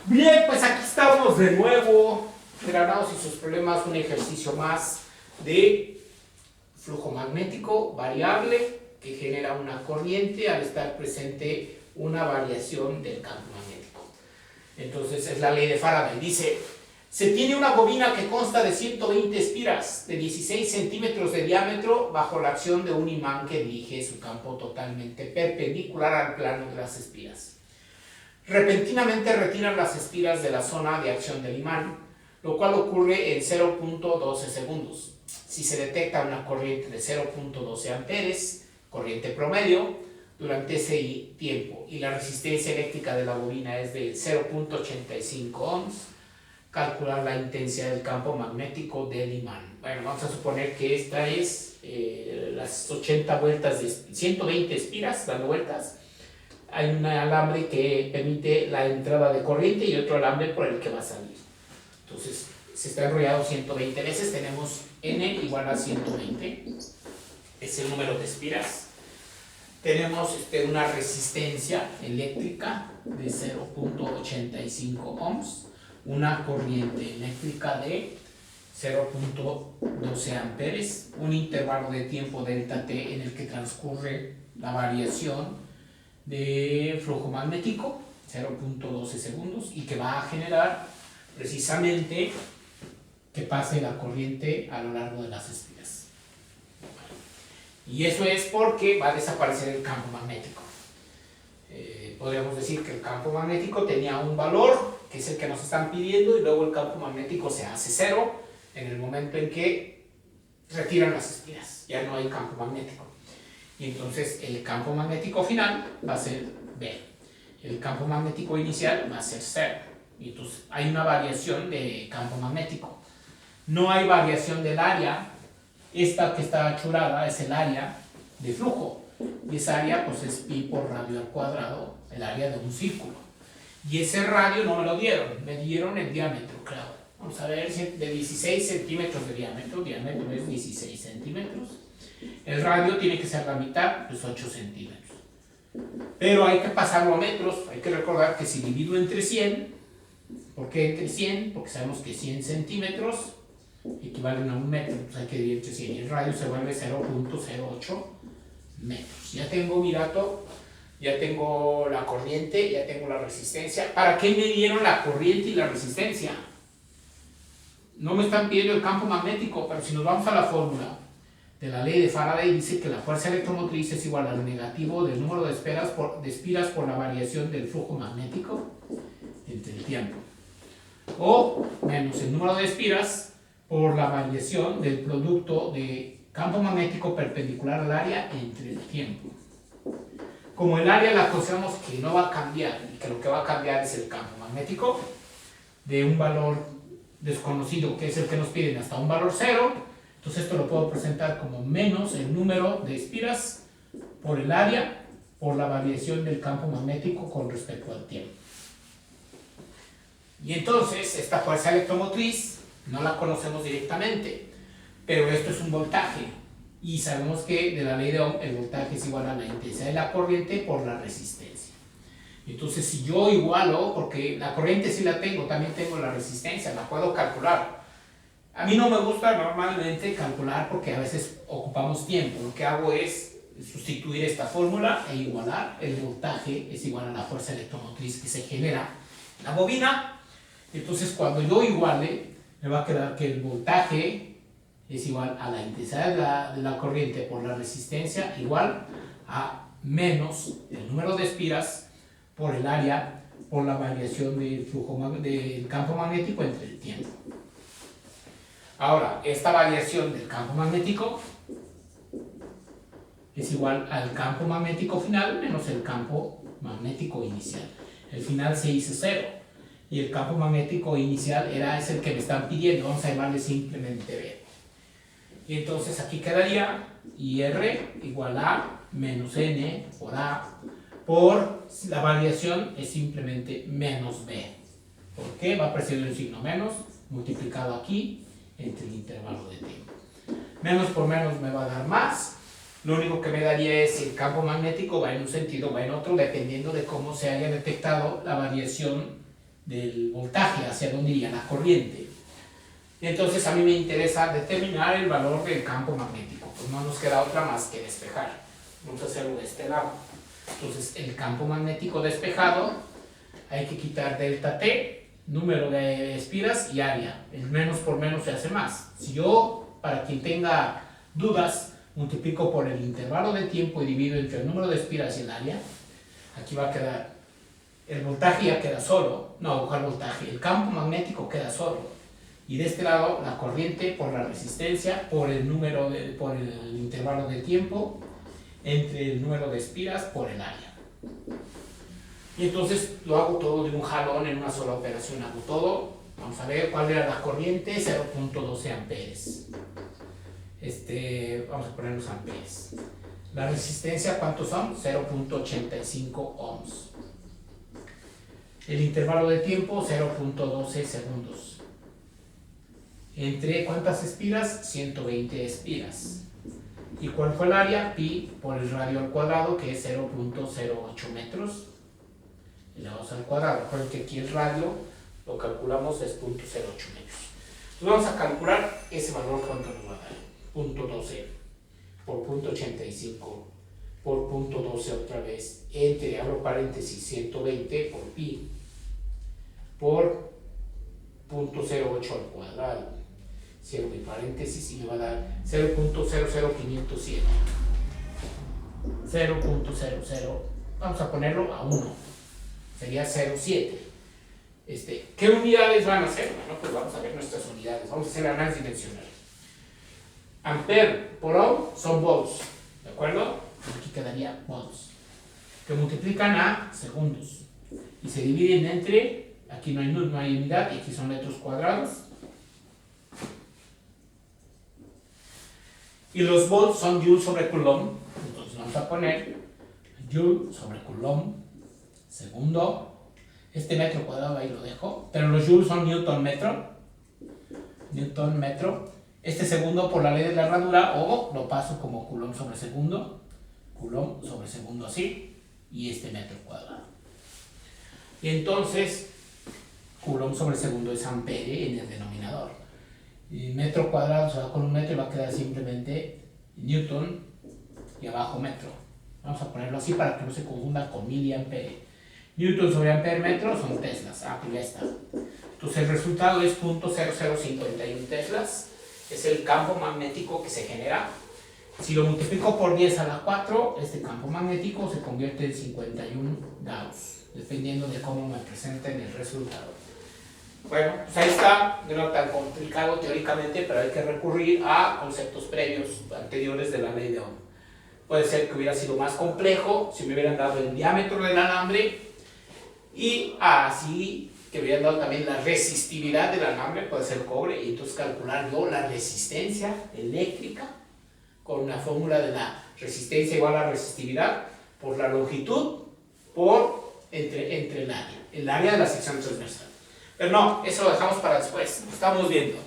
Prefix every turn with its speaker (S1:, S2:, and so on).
S1: Bien, pues aquí estamos de nuevo, Granados y sus problemas, un ejercicio más de flujo magnético variable que genera una corriente al estar presente una variación del campo magnético. Entonces es la ley de Faraday. Dice, se tiene una bobina que consta de 120 espiras de 16 centímetros de diámetro bajo la acción de un imán que dirige su campo totalmente perpendicular al plano de las espiras. Repentinamente retiran las espiras de la zona de acción del imán, lo cual ocurre en 0.12 segundos. Si se detecta una corriente de 0.12 amperes, corriente promedio, durante ese tiempo, y la resistencia eléctrica de la bobina es de 0.85 ohms, calcular la intensidad del campo magnético del imán. Bueno, vamos a suponer que esta es las 80 vueltas de 120 espiras dando vueltas. Hay un alambre que permite la entrada de corriente y otro alambre por el que va a salir. Entonces, se está enrollado 120 veces, tenemos N igual a 120, es el número de espiras. Tenemos una resistencia eléctrica de 0.85 ohms, una corriente eléctrica de 0.12 amperes, un intervalo de tiempo delta t en el que transcurre la variación de flujo magnético, 0.12 segundos, y que va a generar precisamente que pase la corriente a lo largo de las espiras. Y eso es porque va a desaparecer el campo magnético. Podríamos decir que el campo magnético tenía un valor, que es el que nos están pidiendo, y luego el campo magnético se hace cero en el momento en que retiran las espiras. Ya no hay campo magnético. Y entonces el campo magnético final va a ser B. El campo magnético inicial va a ser 0. Y entonces hay una variación de campo magnético. No hay variación del área. Esta que está achurada es el área de flujo. Y esa área pues es pi por radio al cuadrado, el área de un círculo. Y ese radio no me lo dieron, me dieron el diámetro, claro. Vamos a ver, de 16 centímetros de diámetro es 16 centímetros. El radio tiene que ser la mitad, pues 8 centímetros. Pero hay que pasarlo a metros. Hay que recordar que si divido entre 100, ¿por qué entre 100? Porque sabemos que 100 centímetros equivalen a un metro. Entonces hay que dividir entre 100 y el radio se vuelve 0.08 metros. Ya tengo mi dato, ya tengo la corriente, ya tengo la resistencia. ¿Para qué me dieron la corriente y la resistencia? No me están pidiendo el campo magnético, pero si nos vamos a la fórmula de la ley de Faraday, dice que la fuerza electromotriz es igual al negativo del número de espiras por la variación del flujo magnético entre el tiempo, o menos el número de espiras por la variación del producto de campo magnético perpendicular al área entre el tiempo. Como el área la consideramos que no va a cambiar y que lo que va a cambiar es el campo magnético de un valor desconocido, que es el que nos piden, hasta un valor 0, entonces esto lo puedo presentar como menos el número de espiras por el área por la variación del campo magnético con respecto al tiempo. Y entonces esta fuerza electromotriz no la conocemos directamente, pero esto es un voltaje y sabemos que de la ley de Ohm el voltaje es igual a la intensidad de la corriente por la resistencia. Entonces si yo igualo, porque la corriente sí la tengo, también tengo la resistencia, la puedo calcular. A mí no me gusta normalmente calcular porque a veces ocupamos tiempo. Lo que hago es sustituir esta fórmula e igualar. El voltaje es igual a la fuerza electromotriz que se genera en la bobina. Entonces cuando yo iguale, me va a quedar que el voltaje es igual a la intensidad de la corriente por la resistencia, igual a menos el número de espiras por el área por la variación del flujo del campo magnético entre el tiempo. Ahora, esta variación del campo magnético es igual al campo magnético final menos el campo magnético inicial. El final se hizo 0 y el campo magnético inicial es el que me están pidiendo. Vamos a llamarle simplemente B. Y entonces aquí quedaría IR igual a menos N por A por la variación es simplemente menos B. ¿Por qué? Va apareciendo el signo menos multiplicado aquí entre el intervalo de tiempo. Menos por menos me va a dar más. Lo único que me daría es si el campo magnético va en un sentido o va en otro, dependiendo de cómo se haya detectado la variación del voltaje, hacia dónde iría la corriente. Entonces a mí me interesa determinar el valor del campo magnético, pues no nos queda otra más que despejar. Vamos a hacerlo de este lado. Entonces el campo magnético despejado, hay que quitar delta T, número de espiras y área. El menos por menos se hace más. Si yo, para quien tenga dudas, multiplico por el intervalo de tiempo y divido entre el número de espiras y el área, aquí va a quedar, el voltaje ya queda solo, no, el voltaje, el campo magnético queda solo. Y de este lado, la corriente por la resistencia, por el intervalo de tiempo, entre el número de espiras por el área. Y entonces lo hago todo de un jalón en una sola operación. Hago todo. Vamos a ver cuál era la corriente, 0.12 amperes. Vamos a poner los amperes. La resistencia, ¿cuántos son? 0.85 ohms. El intervalo de tiempo, 0.12 segundos. ¿Entre cuántas espiras? 120 espiras. ¿Y cuál fue el área? Pi por el radio al cuadrado, que es 0.08 metros. Elevamos al cuadrado. Recuerden que aquí el radio lo calculamos es 0.08 metros. Entonces vamos a calcular ese valor, ¿cuánto nos va a dar? 0.12 por 0.85 por 0.12 otra vez, entre, abro paréntesis, 120 por pi por 0.08 al cuadrado. Cierro mi paréntesis y me va a dar 0.00507. 0.00, vamos a ponerlo a 1, sería 0.7. ¿Qué unidades van a ser? Bueno, pues vamos a ver nuestras unidades, vamos a hacer análisis dimensional. Ampere por ohm son volts, ¿de acuerdo? Aquí quedaría volts, que multiplican a segundos y se dividen entre, aquí no hay unidad y aquí son metros cuadrados. Y los volts son joule sobre coulomb, entonces vamos a poner joule sobre coulomb, segundo. Este metro cuadrado ahí lo dejo, pero los joules son newton metro. Newton metro. Este segundo por la ley de la herradura, o lo paso como coulomb sobre segundo así, y este metro cuadrado. Y entonces, coulomb sobre segundo es ampere en el denominador. Y metro cuadrado se va con un metro y va a quedar simplemente newton y abajo metro. Vamos a ponerlo así para que no se confunda con miliampere. Newton sobre ampere metro son teslas. Pues ya está. Entonces el resultado es 0.0051 teslas. Es el campo magnético que se genera. Si lo multiplico por 10 a la 4, este campo magnético se convierte en 51 Gauss, dependiendo de cómo me presenten el resultado. Bueno, pues ahí está, no tan complicado teóricamente, pero hay que recurrir a conceptos previos, anteriores de la ley de Ohm. Puede ser que hubiera sido más complejo si me hubieran dado el diámetro del alambre y así que me hubieran dado también la resistividad del alambre, puede ser cobre, y entonces calcular yo la resistencia eléctrica con una fórmula de la resistencia igual a la resistividad por la longitud por entre el área de la sección transversal. Pero no, eso lo dejamos para después, lo estamos viendo.